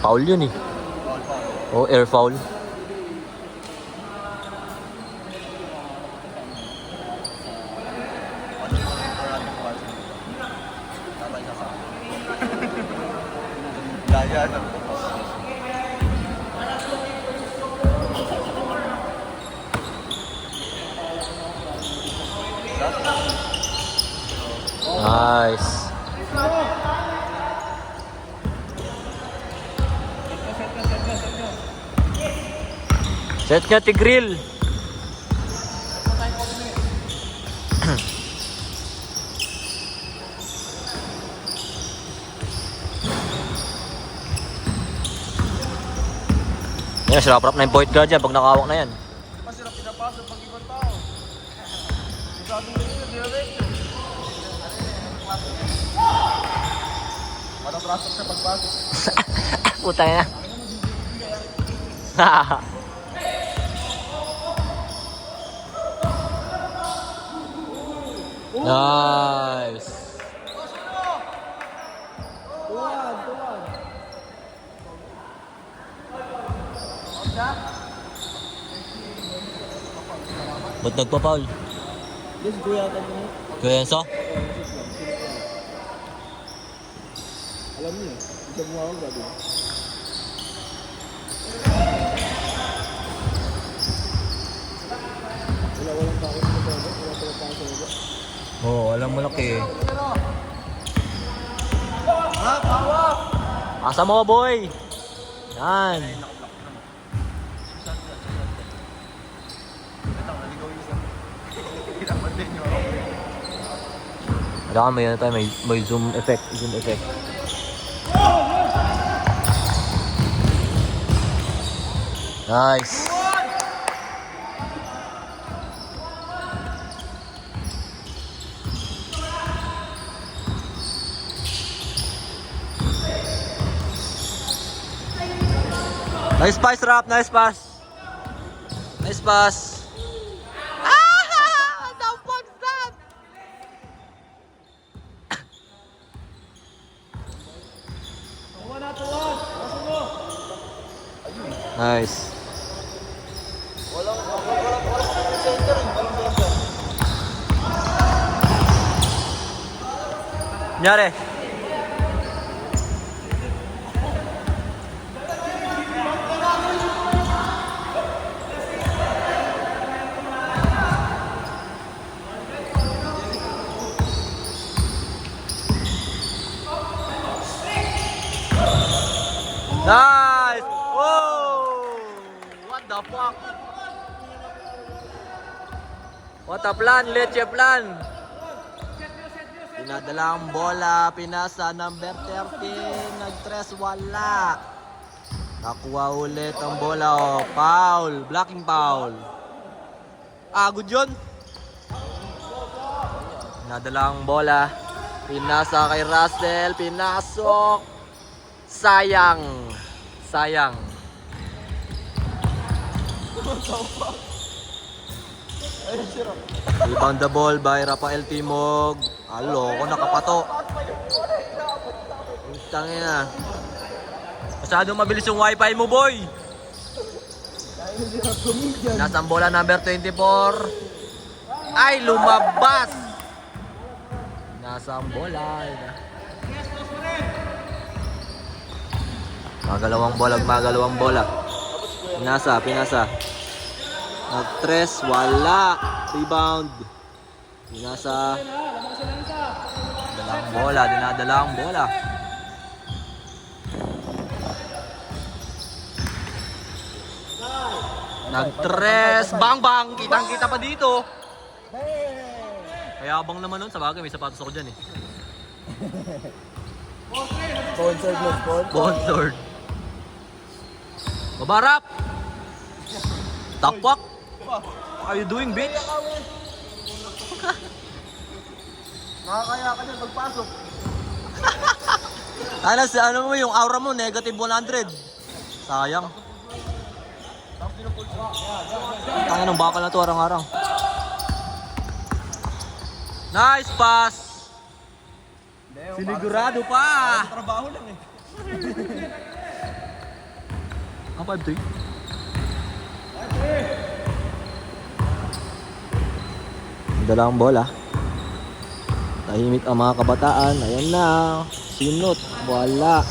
Foul yun eh. Oh, air foul. Nice. Set nga Tigril. Yan, sirap-rap na yung point guard dyan pag nakawak na yan. Masirap pinapasok pag ibang tao. Masyadong rin direct. Walang traffic sa pagpasok. Putang na. Nice. Ba't nagpa-foul? Yes, kuya ka niya. Kuya Enzo? Alam niyo, isa mo ako gabi. Walang tao sa baba, wala pala tao sa baba. Oo, alam mo laki eh. Ha? Tawa! Asa mo, boy? Yan. Kailangan may ano tayo, may zoom effect, Nice. Nice pass, Rap. Nice pass. Nice pass. What the fuck's that? Nice. Walang center, walang center. Nyari. Nice! Whoa! What the fuck? What a plan, leche plan! Pinadala ang bola, pinasa number 13, nag-tres, wala. Nakuha ulit ang bola, oh. Foul, blocking foul. Good yun. Pinadala ang bola, pinasa kay Russell, pinasok. Sayang. Rebound the ball by Rafael Timog. Aloko, nakapato. Tangin na. Masyadong mabilis yung wifi mo, boy. Nasa ang bola number 24. Ay, lumabas. Nasa ang bola. Magalawang bola. Pinasa. Nag-tres, wala. Rebound. Pinasa. Dinadala ang bola. Nag-tres, bang. Kitang-kita pa dito. Kaya abang naman nun, sa bagay may sapatos ako dyan eh. Sponsored. Babarap! Tapak! What are you doing, bitch? Nakakaya ka dyan pagpasok. Ano mo yung aura mo, negative 100. Sayang. Tangin ng bakal na to, arang-arang. Nice pass! Sinigurado pa! Trabaho lang eh. 5-3. Dalawang bola. Tahimik ang mga kabataan. Ayan na. Sinot. Wala.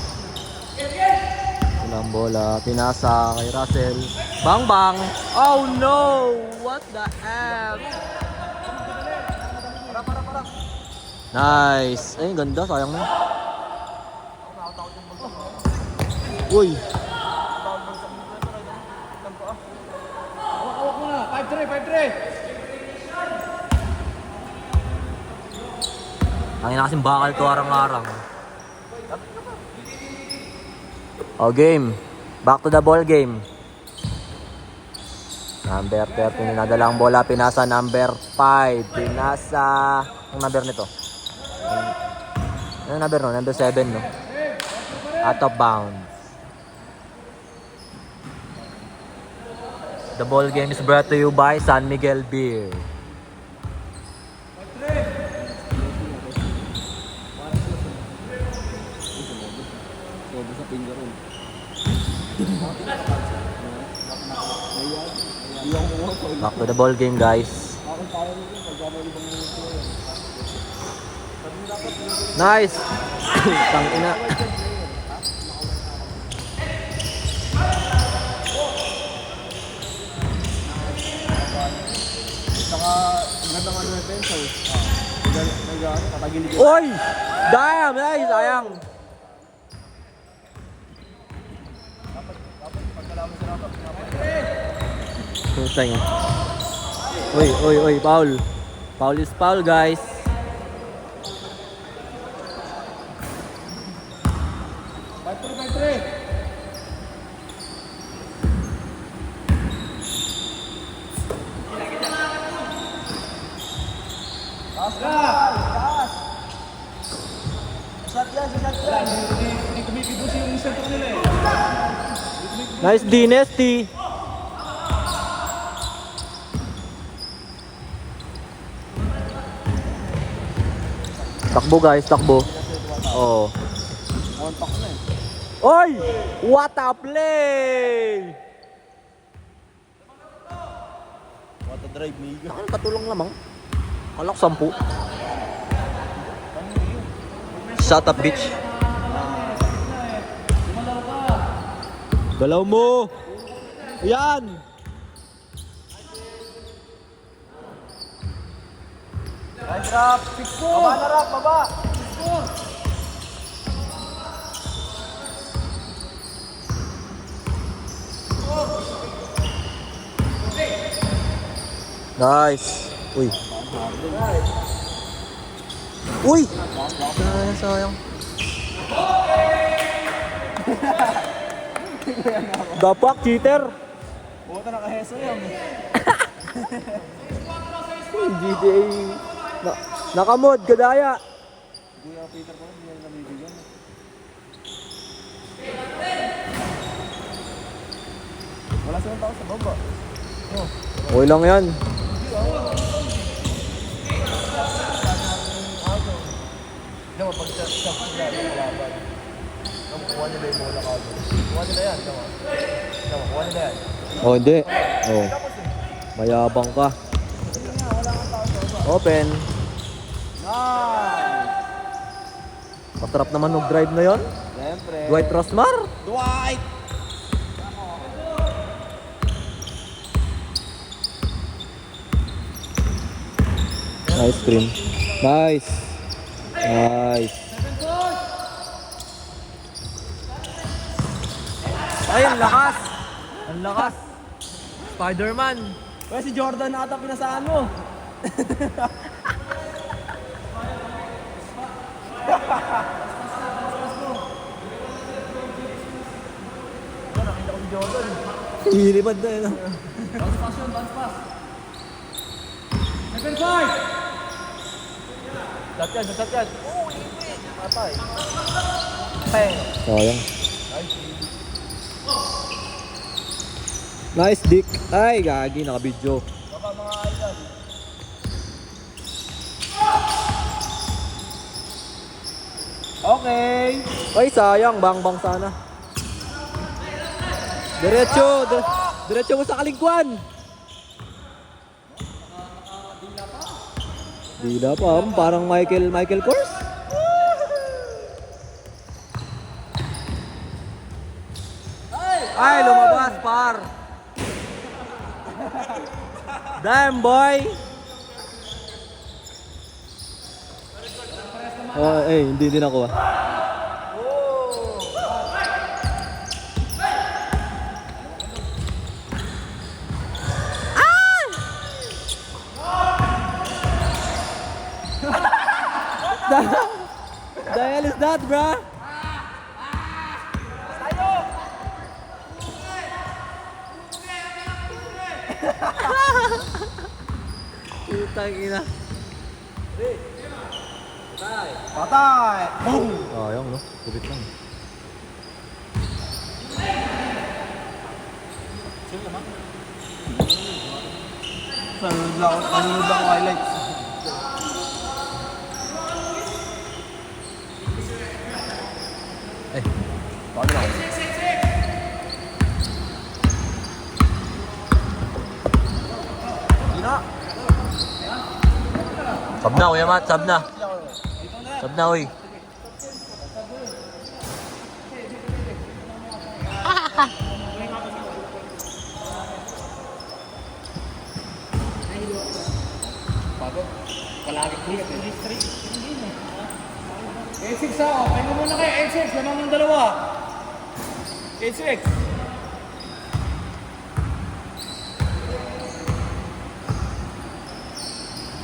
Dalawang bola. Pinasa kay Russell. Bang bang. Oh no! What the F? Para. Nice. Ay, ganda. Sayang na. Uy. Hawak mo na. 5-3. Tangin na kasing bakal to arang-arang. Oh, game. Back to the ball game. Number 13 na dalang bola. Pinasa number 5. Pinasa. Ang number nito? Ano number no? Number 7 no? Out of bounds. The ball game is brought to you by San Miguel Beer. Back to the ball game, guys. Nice. Tangina. Saka, maganda nga yung pencil. Patagilid yun. Oy! Damn! Nice! Sayang! Sayang. Uy, foul. Foul is foul, guys. Hindi kumikibos yung center nila eh. Nice Dynasty. Takbo, guys. Takbo. Oh. Contact na eh. Oy! What a play! What a drive, Migo. Nakang katulong lamang. Kalak 10. Shut up, bitch. Galaw mo! Yan! Nice rap. Baba na rap, baba. Nice! Uy! Uy! Sayang. Dapak, cheater! Buta nakaheso yun. GTA. Nakamod, gadaya. Kuya Peter ko, hindi na nabibigyan. Wala silang tao sa baba. Okay lang yan. Hindi mo, pag shot sila, yung kalaban. Kuha nila yung bola ka. Kuha nila yan, kuha nila yan. Oh, hindi. Oh. Mayabang ka. Open. Nice! Masarap naman mag-drive na yon. Siyempre. Dwight Rosmar. Dwight! Nice screen. Nice. Nice. Ay, ang lakas. Ang lakas. Spider-Man. Kaya si Jordan na ata pinasaan mo. Nakita ko si Jordan. Ilipad na yun. Bounce pass yun, bounce pass. 7-5! Shot yan. Oh, ipit. Patay. Peng. Sayang. Nice. Nice dick. Ay, gagi. Naka-video. Baka mga idol. Okay. Ay, sayang. Bang-bang sana. Diretso! Diretso mo sa kalingkuan! Dila pa, parang Michael Kors. Ay, lumabas, par! Damn, boy! Oh, hindi nakuha. The hell is that, bruh? Putang ina. Patay! Boom! Ayong, no? Kulit lang. Nanonood lang ako highlights. Paano na ako? Hindi na. Sab na, Kuya Matt. Sab na. Sab na, uy. K6 ako. Pahinga muna kayo. K6. Lamang ng dalawa. K6.